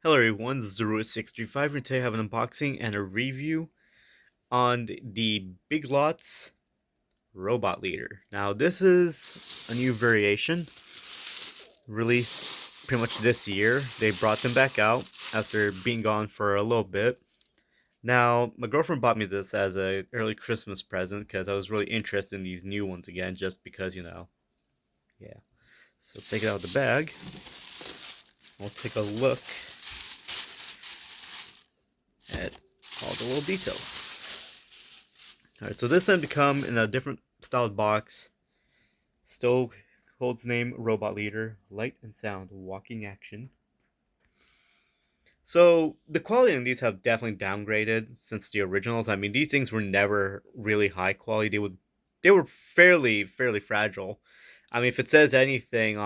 Hello everyone, this is Zero635 and today I have an unboxing and a review on the Big Lots Robot Leader. Now this is a new variation released pretty much this year. They brought them back out after being gone for a little bit. Now my girlfriend bought me this as a early Christmas present because I was really interested in these new ones again just because, yeah. So take it out of the bag. We'll take a look at all the little details. Alright, so this time to come in a different styled box. Still holds name Robot Leader, light and sound, walking action. So the quality on these have definitely downgraded since the originals. I mean, these things were never really high quality. They were fairly fragile. I mean, if it says anything,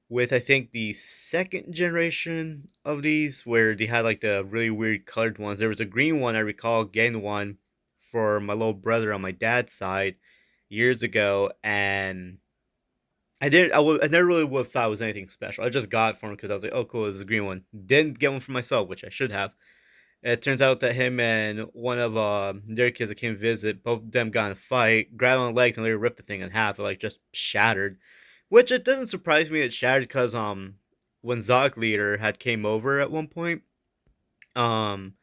with I think the second generation of these where they had like the really weird colored ones. There was a green one I recall getting one for my little brother on my dad's side years ago, and I never really would have thought it was anything special. I just got it for him because I was like, oh cool, this is a green one. Didn't get one for myself, which I should have. It turns out that him and one of their kids that came to visit, both of them got in a fight, grabbed on the legs, and they ripped the thing in half. It like just shattered. Which it doesn't surprise me it shattered because when Zog Leader had came over at one point, um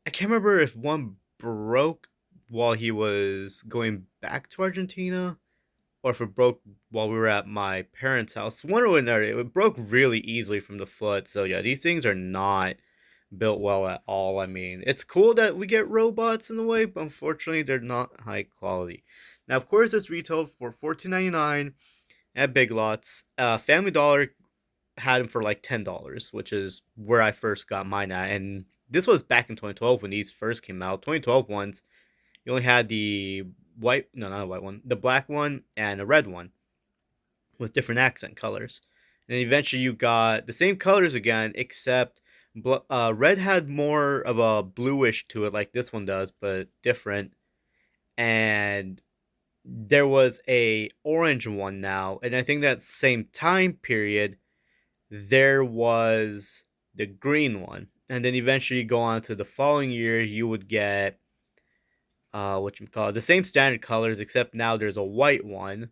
I can't remember if one broke while he was going back to Argentina or if it broke while we were at my parents' house. One or another, it broke really easily from the foot. So yeah, these things are not built well at all. I mean, it's cool that we get robots in the way, but unfortunately, they're not high quality. Now, of course, it's retailed for $14.99 at Big Lots. Family Dollar had them for like $10, which is where I first got mine at. And this was back in 2012 when these first came out. 2012 ones, you only had the white, no, not a white one, the black one and a red one with different accent colors. And eventually you got the same colors again, except red had more of a bluish to it, like this one does, but different. And there was a orange one now, and I think that same time period there was the green one, and then eventually you go on to the following year, you would get what you call it, the same standard colors, except now there's a white one,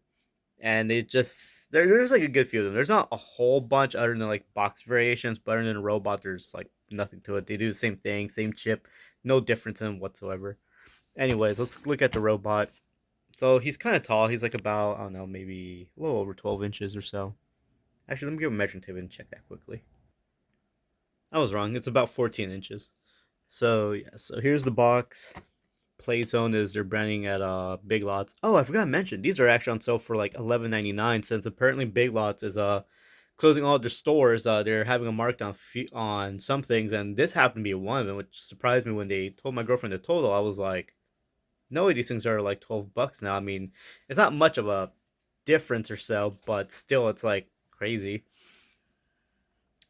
and it just there's like a good few of them. There's not a whole bunch other than like box variations, but other than a robot, there's like nothing to it. They do the same thing, same chip, no difference in whatsoever. Anyways, let's look at the robot. So he's kind of tall. He's like about, I don't know, maybe a little over 12 inches or so. Actually, let me give a measuring tape and check that quickly. I was wrong. It's about 14 inches. So yeah, so here's the box. Playzone is they're branding at Big Lots. Oh, I forgot to mention these are actually on sale for like 11.99 since apparently Big Lots is closing all their stores. They're having a markdown on some things, and this happened to be one of them, which surprised me when they told my girlfriend the total. I was like, no, these things are like $12 now. I mean, it's not much of a difference or so, but still, it's like crazy.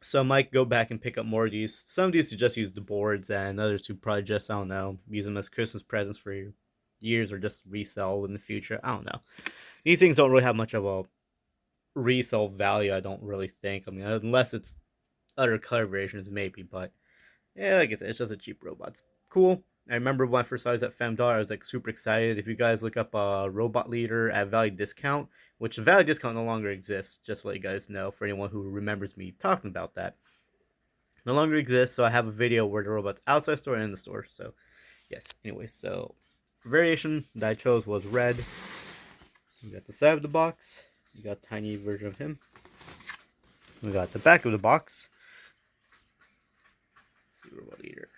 So I might go back and pick up more of these. Some of these to just use the boards, and others to probably just, I don't know, use them as Christmas presents for years or just resell in the future. I don't know. These things don't really have much of a resale value, I don't really think. I mean, unless it's other color variations, maybe. But yeah, like I said, it's just a cheap robot. It's cool. I remember when I first saw these at Femdar, I was like super excited. If you guys look up a Robot Leader at Value Discount, which Value Discount no longer exists, just to let you guys know for anyone who remembers me talking about that. No longer exists, so I have a video where the robot's outside store and in the store. So, yes. Anyway, so variation that I chose was red. We got the side of the box. You got a tiny version of him. We got the back of the box. Let's see, Robot Leader.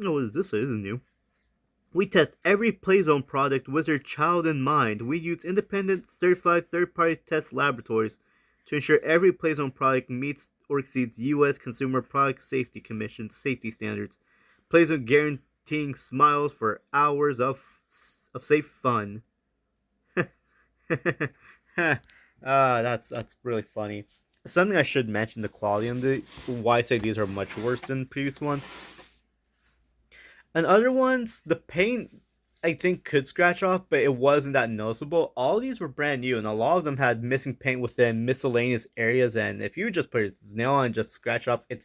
No, what does this say? This is new. We test every Playzone product with your child in mind. We use independent, certified third-party test laboratories to ensure every Playzone product meets or exceeds U.S. Consumer Product Safety Commission safety standards. Playzone guaranteeing smiles for hours of safe fun. That's really funny. Something I should mention: the quality and the why I say these are much worse than previous ones. And other ones, the paint I think could scratch off, but it wasn't that noticeable. All these were brand new, and a lot of them had missing paint within miscellaneous areas. And if you just put a nail on and just scratch off, it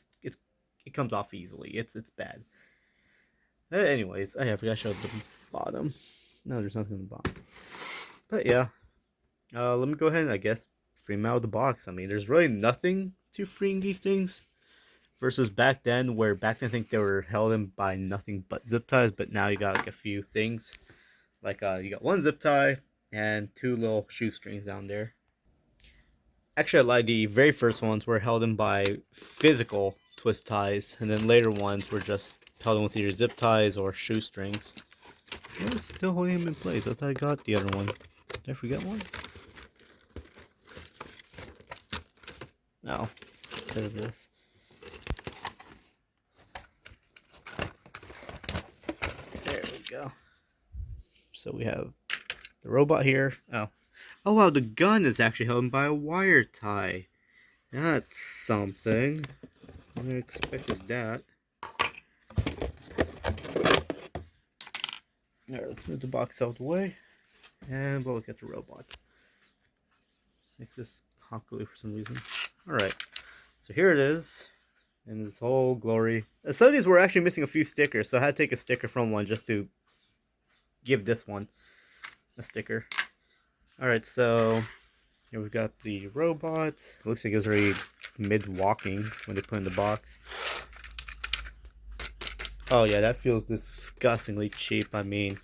comes off easily. It's bad. Anyways, I forgot to show the bottom. No, there's nothing in the bottom. But yeah, let me go ahead and I guess free them out of the box. I mean, there's really nothing to freeing these things versus back then, where back then I think they were held in by nothing but zip ties, but now you got like a few things. Like you got one zip tie and two little shoestrings down there. Actually, I lied. The very first ones were held in by physical twist ties, and then later ones were just held in with either zip ties or shoestrings. I was still holding him in place. I thought I got the other one. Did I forget one? No. Instead of this. There we go. So we have the robot here. Oh. Oh wow, the gun is actually held by a wire tie. That's something. I never expected that. Alright, let's move the box out of the way. And we'll look at the robot. Makes this honky for some reason. Alright, so here it is. In its whole glory. Some of these were actually missing a few stickers, so I had to take a sticker from one just to give this one a sticker. Alright, so here we've got the robot. It looks like it's already mid-walking when they put in the box. Oh yeah, that feels disgustingly cheap. I mean,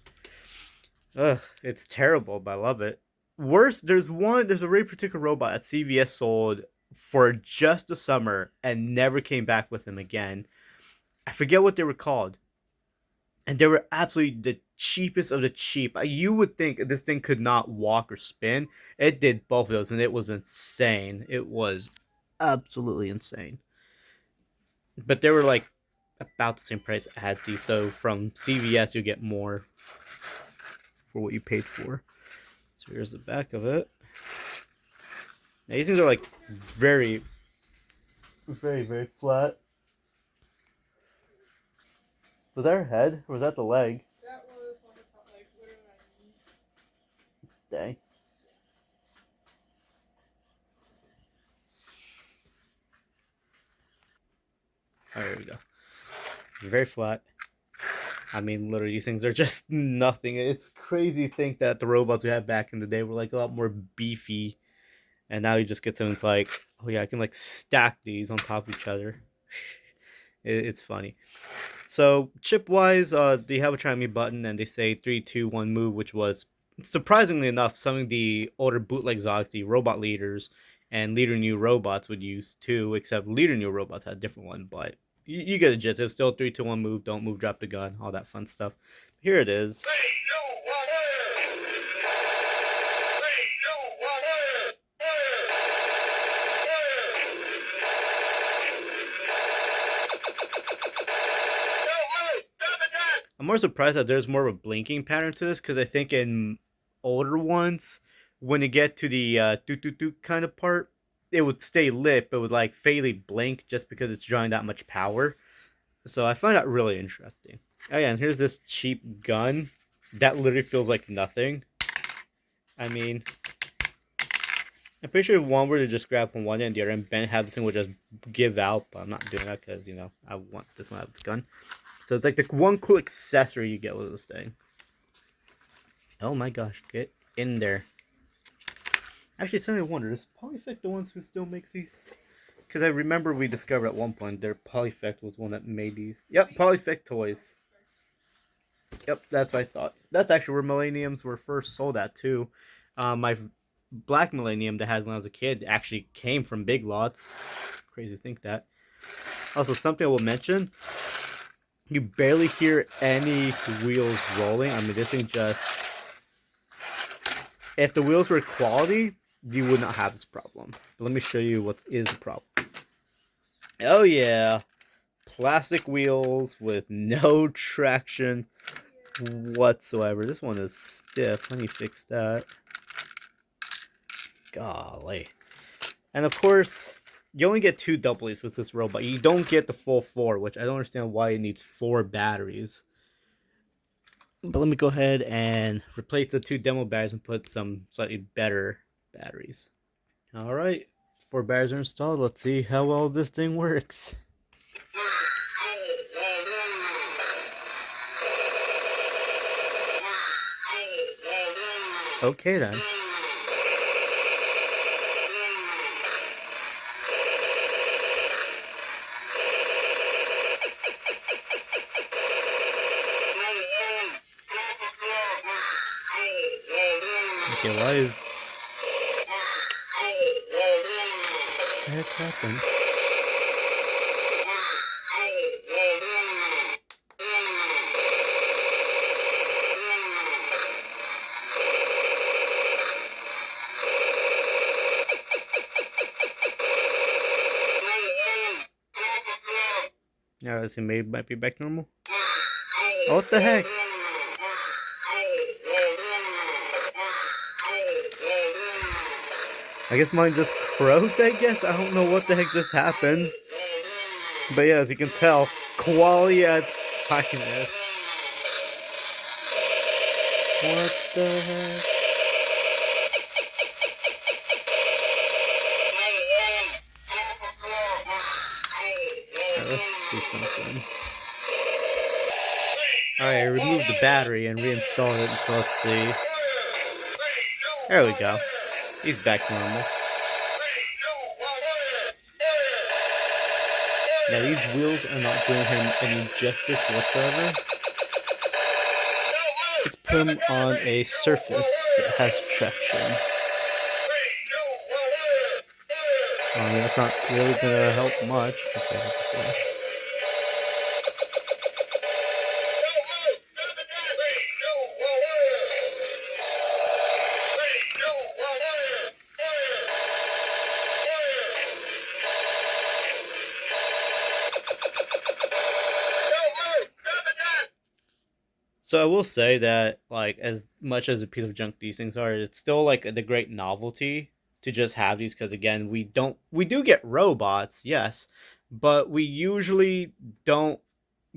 ugh, it's terrible, but I love it. Worse, there's a very particular robot that CVS sold for just a summer and never came back with them again. I forget what they were called. And they were absolutely the cheapest of the cheap. You would think this thing could not walk or spin. It did both of those, and it was insane. It was absolutely insane. But they were like about the same price as these. So from CVS, you get more for what you paid for. So here's the back of it. Now, these things are like very, very, very flat. Was that her head or was that the leg? That was one of the top legs. Dang. Oh, there we go. Very flat. I mean, literally, these things are just nothing. It's crazy to think that the robots we had back in the day were like a lot more beefy. And now you just get them, it's like, oh yeah, I can like stack these on top of each other. It's funny. So chip wise, they have a try me button and they say 3, 2, 1 move, which was surprisingly enough something the older bootleg Zogs, the robot leaders and leader new robots would use too, except leader new robots had a different one, but you get a gist. It's still 3, 2, 1 move, don't move, drop the gun, all that fun stuff. Here it is. I'm more surprised that there's more of a blinking pattern to this, because I think in older ones, when you get to the doot doot doot kind of part, it would stay lit, but would like faintly blink just because it's drawing that much power. So I find that really interesting. Oh yeah, and here's this cheap gun that literally feels like nothing. I mean, I'm pretty sure if one were to just grab from one end, the other end, Ben had this thing would just give out, but I'm not doing that because, you know, I want this one out of this gun. So it's like the one cool accessory you get with this thing. Oh my gosh, get in there. Actually, something I wonder, is Polyfect the ones who still makes these? Because I remember we discovered at one point their Polyfect was one that made these. Yep, Polyfect toys. Yep, that's what I thought. That's actually where Millenniums were first sold at too. My black Millennium that I had when I was a kid actually came from Big Lots. Crazy to think that. Also, something I will mention. You barely hear any wheels rolling. I mean, this thing just... If the wheels were quality, you would not have this problem. But let me show you what is the problem. Oh yeah. Plastic wheels with no traction whatsoever. This one is stiff. Let me fix that. Golly. And of course, you only get 2 doublies with this robot. You don't get the full 4, which I don't understand why it needs 4 batteries. But let me go ahead and replace the two demo batteries and put some slightly better batteries. All right, 4 batteries are installed. Let's see how well this thing works. Okay then. Okay, why is... What the heck happened? Yeah, let's see, maybe it might be back normal. Oh, what the heck? I guess mine just croaked, I guess? I don't know what the heck just happened. But yeah, as you can tell, quality at its finest. What the heck? Let's see something. Alright, I removed the battery and reinstalled it, so let's see. There we go. He's back normal. Now these wheels are not doing him any justice whatsoever. Let's put him on a surface that has traction. That's not really gonna help much. Okay, this way. So I will say that, like, as much as a piece of junk these things are, it's still like the great novelty to just have these because again, we do get robots, yes, but we usually don't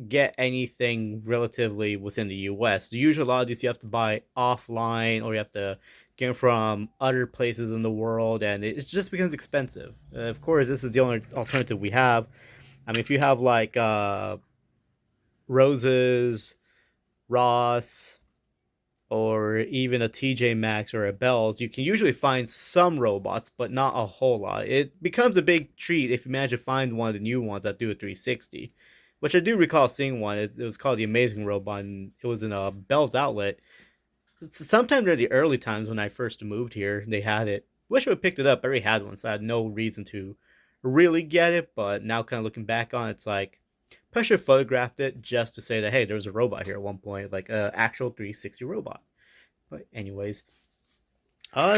get anything relatively within the US. Usually, a lot of these you have to buy offline or you have to get them from other places in the world, and it just becomes expensive. Of course, this is the only alternative we have. I mean, if you have like Roses, Ross, or even a TJ Maxx or a Bell's, you can usually find some robots, but not a whole lot. It becomes a big treat if you manage to find one of the new ones that do a 360, which I do recall seeing one. It was called the Amazing Robot, and it was in a Bell's outlet. Sometime during the early times when I first moved here, they had it. Wish I would have picked it up. I already had one, so I had no reason to really get it. But now, kind of looking back on it, it's like I should have photographed it just to say that hey, there was a robot here at one point, like a actual 360 robot. But anyways,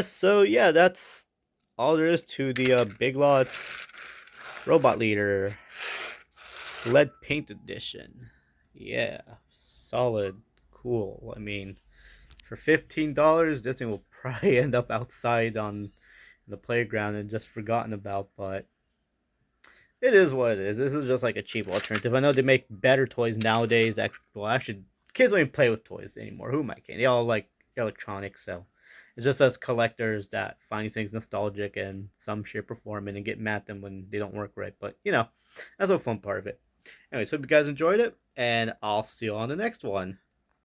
so yeah, that's all there is to the Big Lots Robot Leader lead paint edition. Yeah, solid, cool. I mean, for $15, this thing will probably end up outside on the playground and just forgotten about. But it is what it is. This is just like a cheap alternative. I know they make better toys nowadays. That well, actually, kids don't even play with toys anymore. Who am I kidding? They all like electronics. So it's just us collectors that find these things nostalgic in some shape or form and then get mad at them when they don't work right. But that's a fun part of it. Anyways, hope you guys enjoyed it, and I'll see you on the next one.